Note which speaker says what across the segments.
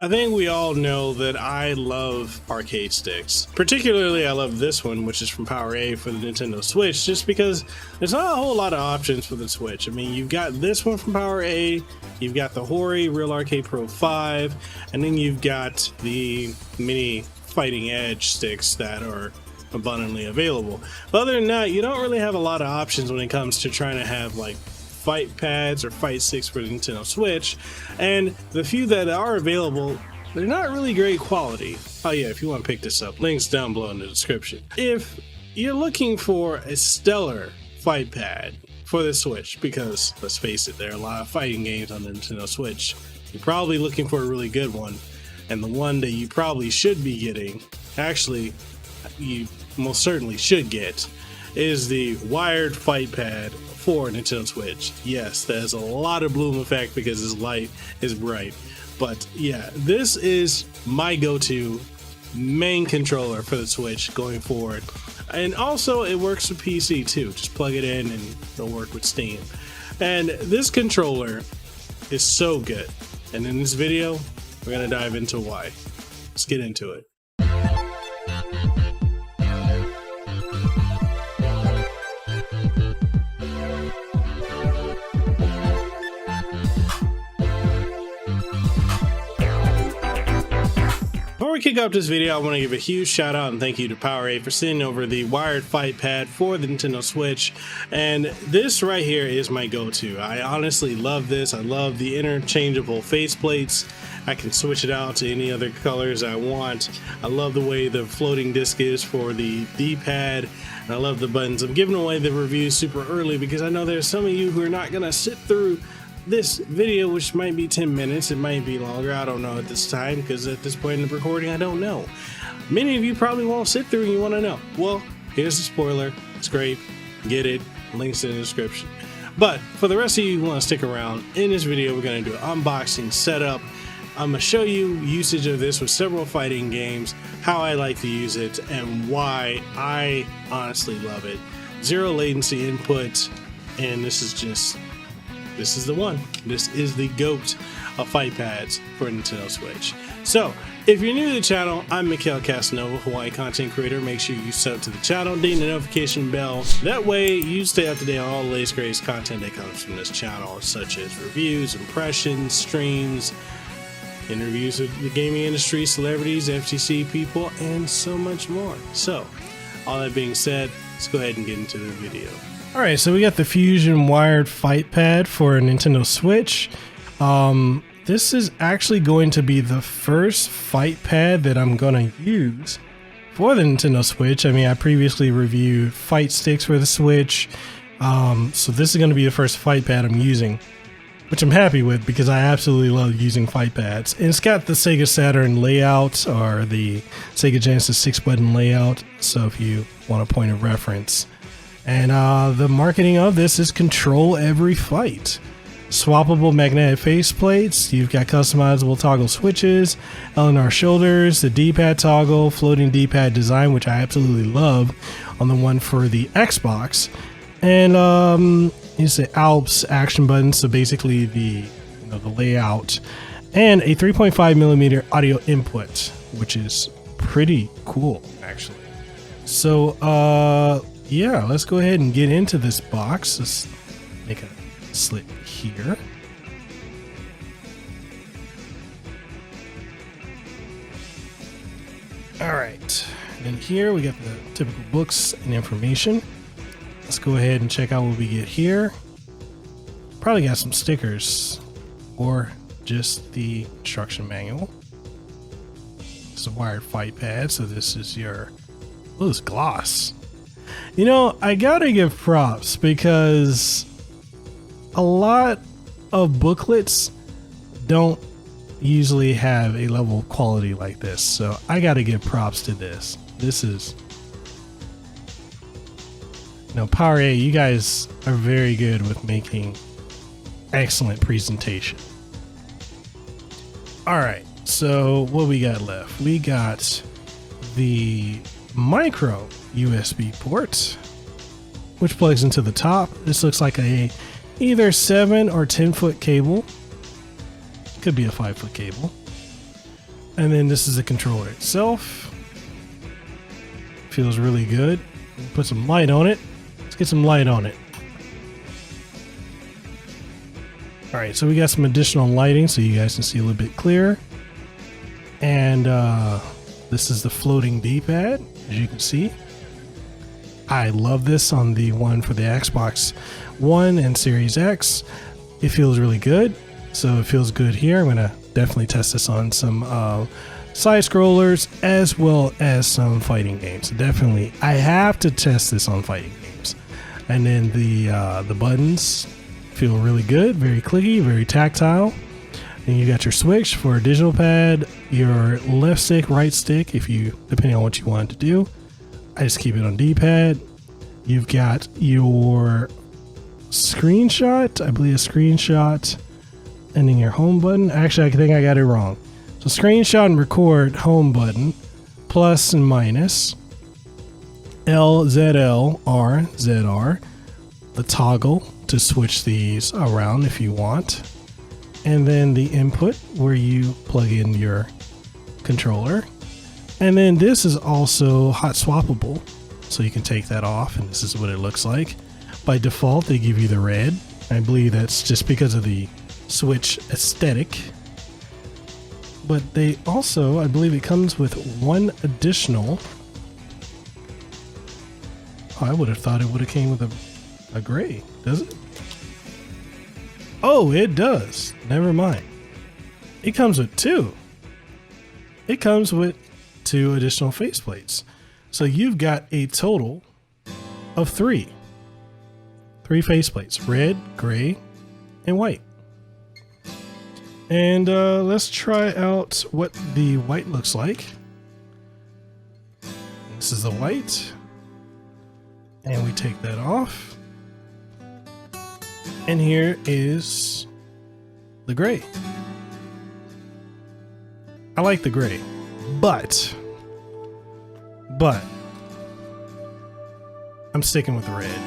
Speaker 1: I think we all know that I love arcade sticks. Particularly, I love this one, which is from PowerA for the Nintendo Switch, just because there's not a whole lot of options for the Switch. I mean, you've got this one from PowerA, you've got the Hori Real Arcade Pro 5, and then you've got the mini Fighting Edge sticks that are abundantly available. But other than that, you don't really have a lot of options when it comes to trying to have like fight pads or fight sticks for the Nintendo Switch, and the few that are available, they're not really great quality. Oh yeah, if you want to pick this up, links down below in the description. If you're looking for a stellar fight pad for the Switch, because let's face it, there are a lot of fighting games on the Nintendo Switch, you're probably looking for a really good one, and the one that you probably should be getting, actually you most certainly should get, is the wired fight pad for Nintendo Switch. Yes, there's a lot of bloom effect because this light is bright, but yeah, this is my go-to main controller for the Switch going forward. And also it works with PC too, just plug it in and it'll work with Steam. And this controller is so good, and in this video we're gonna dive into why. Let's get into it. Before we kick off this video, I want to give a huge shout out and thank you to PowerA for sending over the wired fight pad for the Nintendo Switch. And this right here is my go-to. I honestly love this. I love the interchangeable faceplates. I can switch it out to any other colors I want. I love the way the floating disc is for the D-pad. And I love the buttons. I'm giving away the reviews super early because I know there's some of you who are not going to sit through this video, which might be 10 minutes, it might be longer, I don't know at this time, because at this point in the recording I don't know. Many of you probably won't sit through and you want to know. Well, here's the spoiler, it's great, get it, links in the description. But for the rest of you who want to stick around, in this video we're going to do an unboxing setup. I'm going to show you usage of this with several fighting games, how I like to use it, and why I honestly love it. Zero latency input, and this is the one. This is the GOAT of fight pads for Nintendo Switch. So, if you're new to the channel, I'm Mekel Kasanova, Hawaii content creator. Make sure you sub to the channel, ding the notification bell. That way, you stay up to date on all the latest greatest content that comes from this channel, such as reviews, impressions, streams, interviews with the gaming industry, celebrities, FTC people, and so much more. So, all that being said, let's go ahead and get into the video. Alright, so we got the Fusion wired fight pad for a Nintendo Switch. This is actually going to be the first fight pad that I'm going to use for the Nintendo Switch. I mean, I previously reviewed fight sticks for the Switch, so this is going to be the first fight pad I'm using, which I'm happy with because I absolutely love using fight pads. And it's got the Sega Saturn layout, or the Sega Genesis 6-button layout, so if you want a point of reference. And the marketing of this is control every fight. Swappable magnetic faceplates, you've got customizable toggle switches, L&R shoulders, the D-pad toggle, floating D-pad design, which I absolutely love on the one for the Xbox. And it's the Alps action button, so basically the layout, and a 3.5mm audio input, which is pretty cool actually. So yeah, let's go ahead and get into this box. Let's make a slit here. All right, and here we got the typical books and information. Let's go ahead and check out what we get here. Probably got some stickers or just the instruction manual. It's a wired fight pad, so this is your, oh, it's gloss. You know, I gotta give props because a lot of booklets don't usually have a level of quality like this, so I gotta give props to this. This is, PowerA, you guys are very good with making excellent presentation. All right, so what we got left? We got the micro USB port, which plugs into the top. This looks like a either 7 or 10 foot cable. Could be a 5 foot cable. And then this is the controller itself. Feels really good. Put some light on it. Let's get some light on it. All right, so we got some additional lighting so you guys can see a little bit clearer. And this is the floating D-pad, as you can see. I love this on the one for the Xbox One and Series X. It feels really good. So it feels good here. I'm gonna definitely test this on some side scrollers as well as some fighting games. Definitely, I have to test this on fighting games. And then the buttons feel really good, very clicky, very tactile. Then you got your switch for a digital pad, your left stick, right stick, if you depending on what you want to do. I just keep it on D-pad. You've got your screenshot, I believe a screenshot, and then your home button. Actually, I think I got it wrong. So screenshot and record, home button, plus and minus, L, ZL, R, ZR, the toggle to switch these around if you want, and then the input where you plug in your controller. And then this is also hot swappable, so you can take that off, and this is what it looks like. By default, they give you the red. I believe that's just because of the Switch aesthetic. But they also, I believe it comes with one additional. Oh, I would have thought it would have came with a gray. Does it? Oh, it does. Never mind. It comes with two. It comes with two additional faceplates. So you've got a total of three. Three faceplates, red, gray, and white. And let's try out what the white looks like. This is the white. And we take that off. And here is the gray. I like the gray, but I'm sticking with the red.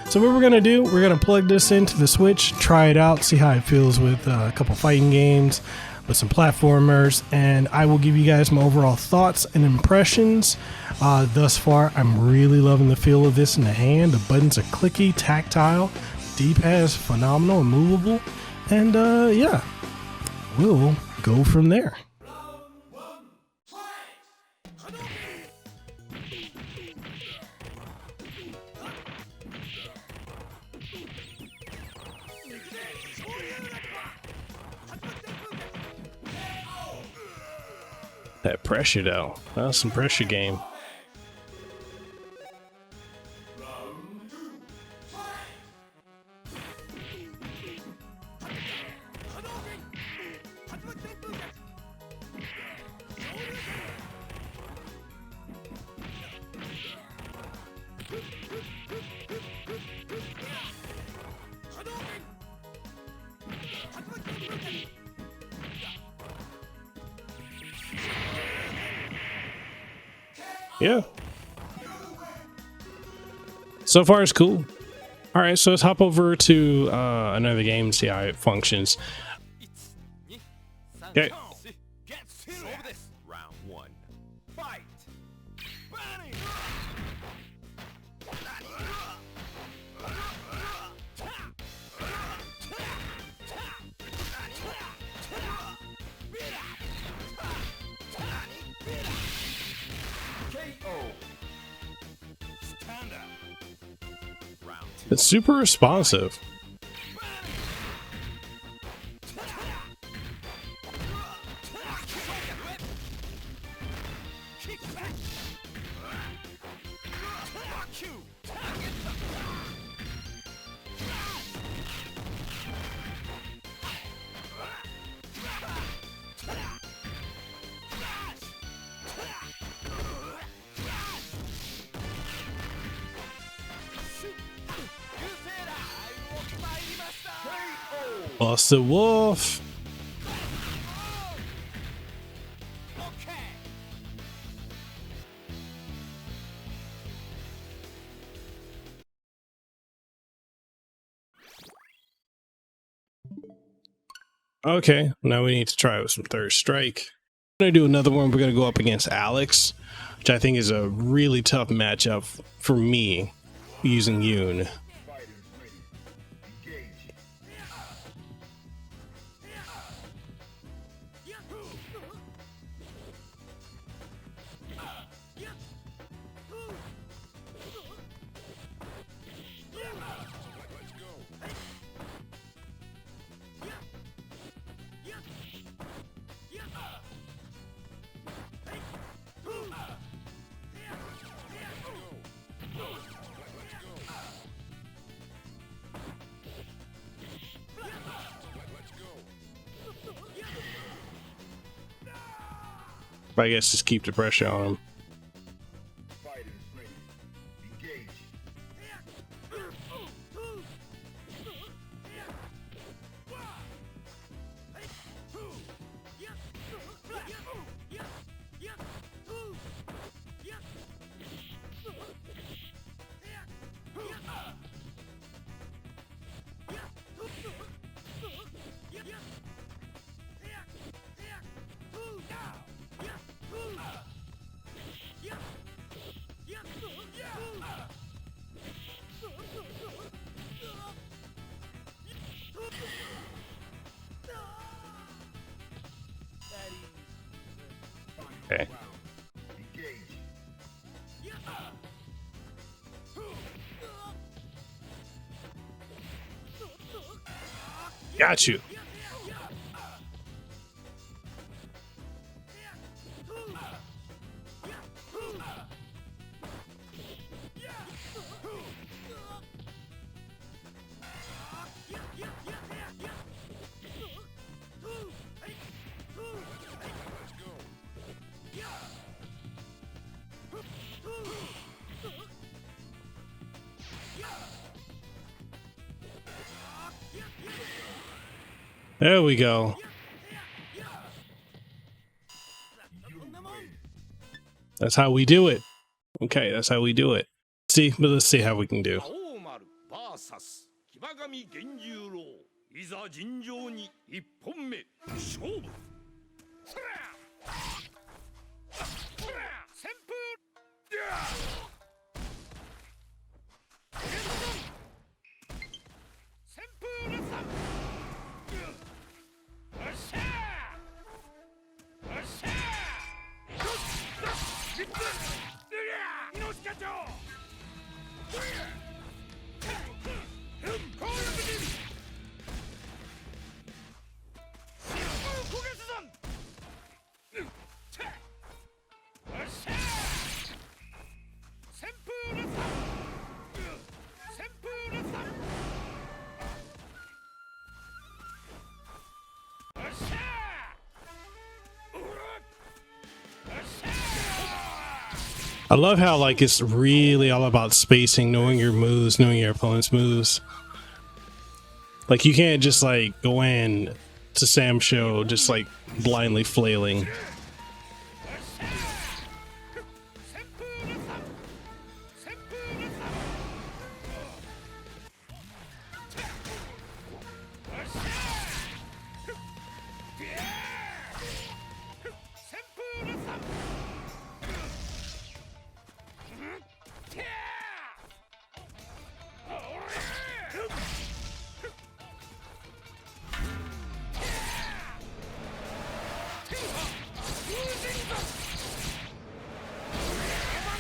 Speaker 1: So what we're gonna do, we're gonna plug this into the Switch, try it out, see how it feels with a couple fighting games, with some platformers, and I will give you guys my overall thoughts and impressions. Thus far, I'm really loving the feel of this in the hand. The buttons are clicky, tactile, D-pad is phenomenal and movable, and yeah, we'll go from there. That pressure though, that was some pressure game. Yeah. So far, it's cool. All right, so let's hop over to another game and see how it functions. Okay.
Speaker 2: Round one. Fight.
Speaker 1: It's super responsive. Bust the wolf. Okay, now we need to try with some third strike. We're going to do another one. We're going to go up against Alex, which I think is a really tough matchup for me using Yoon. I guess just keep the pressure on him. Okay. Got you. There we go. That's how we do it. Okay, that's how we do it. See, but let's see how we can do. I love how like it's really all about spacing, knowing your moves, knowing your opponent's moves. Like you can't just like go in to Sam's show just like blindly flailing.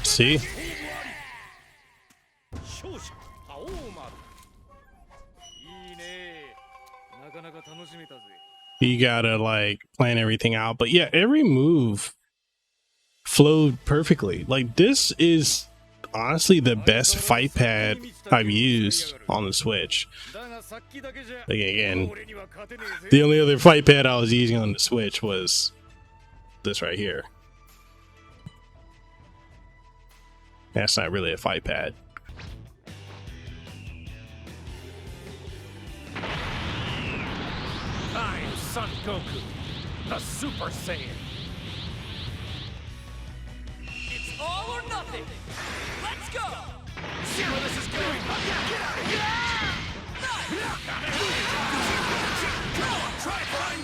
Speaker 1: See? You gotta like plan everything out, but yeah, every move flowed perfectly. Like this is honestly the best fight pad I've used on the Switch. Like, again, the only other fight pad I was using on the Switch was this right here. That's not really a fight pad.
Speaker 2: I'm Son Goku, the Super Saiyan. It's all or nothing. Let's go. See where this is going. Get out of here. Try find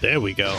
Speaker 1: There we go.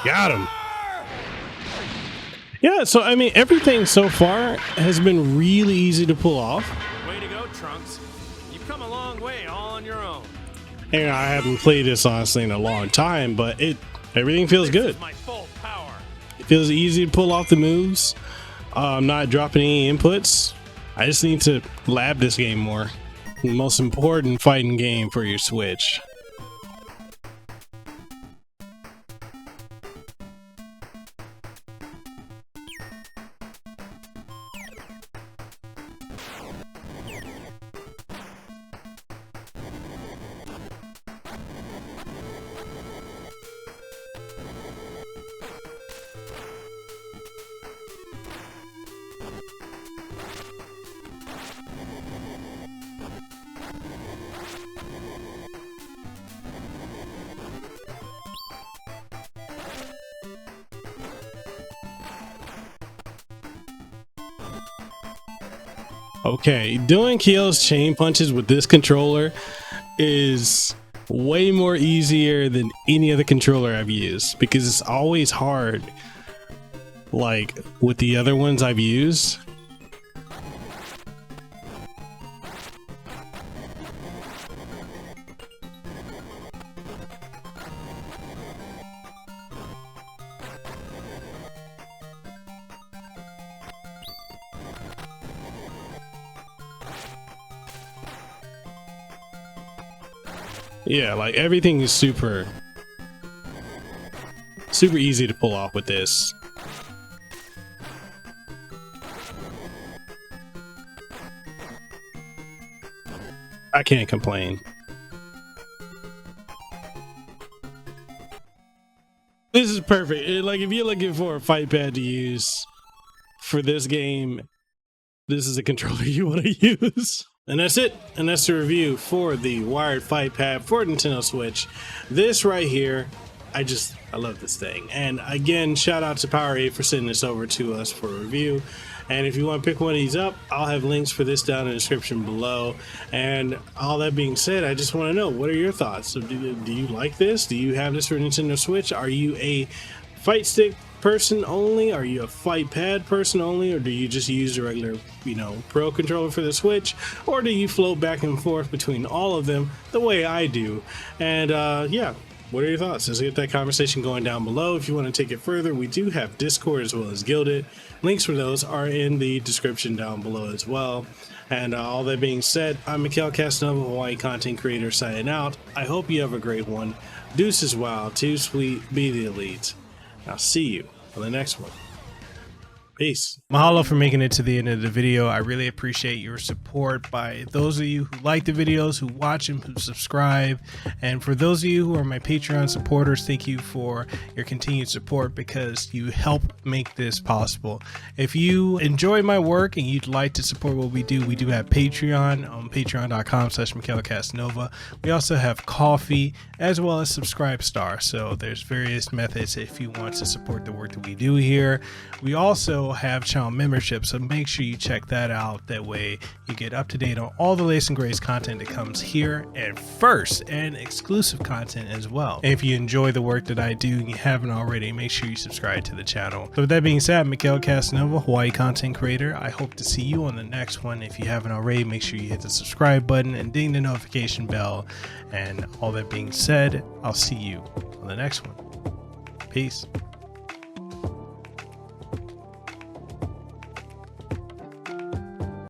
Speaker 1: Got him. Yeah, so I mean, everything so far has been really easy to pull off.
Speaker 2: Way to go, Trunks. You've come a long way all on your own.
Speaker 1: And I haven't played this honestly in a long time, but everything feels good.
Speaker 2: My full power.
Speaker 1: It feels easy to pull off the moves. I'm not dropping any inputs. I just need to lab this game more. The most important fighting game for your Switch. Okay, doing Kyo's chain punches with this controller is way more easier than any other controller I've used because it's always hard. Like with the other ones I've used. Yeah, like everything is super easy to pull off with this. I can't complain. This is perfect. Like if you're looking for a fight pad to use for this game, this is the controller you want to use. And that's it. And that's the review for the wired fight pad for Nintendo Switch. This right here, I love this thing. And again, shout out to PowerA for sending this over to us for a review. And if you want to pick one of these up, I'll have links for this down in the description below. And all that being said, I just want to know, what are your thoughts? So do you like this? Do you have this for Nintendo Switch? Are you a fight stick person only? Are you a fight pad person only? Or do you just use a regular, Pro controller for the Switch? Or do you float back and forth between all of them the way I do? And yeah, What are your thoughts? Let's get that conversation going down below. If you want to take it further, we do have Discord as well as Guilded. Links for those are in the description down below as well. And all that being said, I'm Mekel, Kasanova, Hawaii content creator, signing out. I hope you have a great one. Deuces wild, too sweet, be the elite. I'll see you on the next one. Peace. Mahalo for making it to the end of the video. I really appreciate your support by those of you who like the videos, who watch them, who subscribe. And for those of you who are my Patreon supporters, thank you for your continued support because you help make this possible. If you enjoy my work and you'd like to support what we do have Patreon on patreon.com/MekelKasanova. We also have Coffee as well as Subscribestar. So there's various methods if you want to support the work that we do here. We also have channel membership, so make sure you check that out. That way you get up to date on all the latest and greatest content that comes here and first, and exclusive content as well. And if you enjoy the work that I do and you haven't already, make sure you subscribe to the channel. So with that being said, Mekel, Kasanova, Hawaii content creator. I hope to see you on the next one. If you haven't already, make sure you hit the subscribe button and ding the notification bell. And all that being said, I'll see you on the next one. Peace.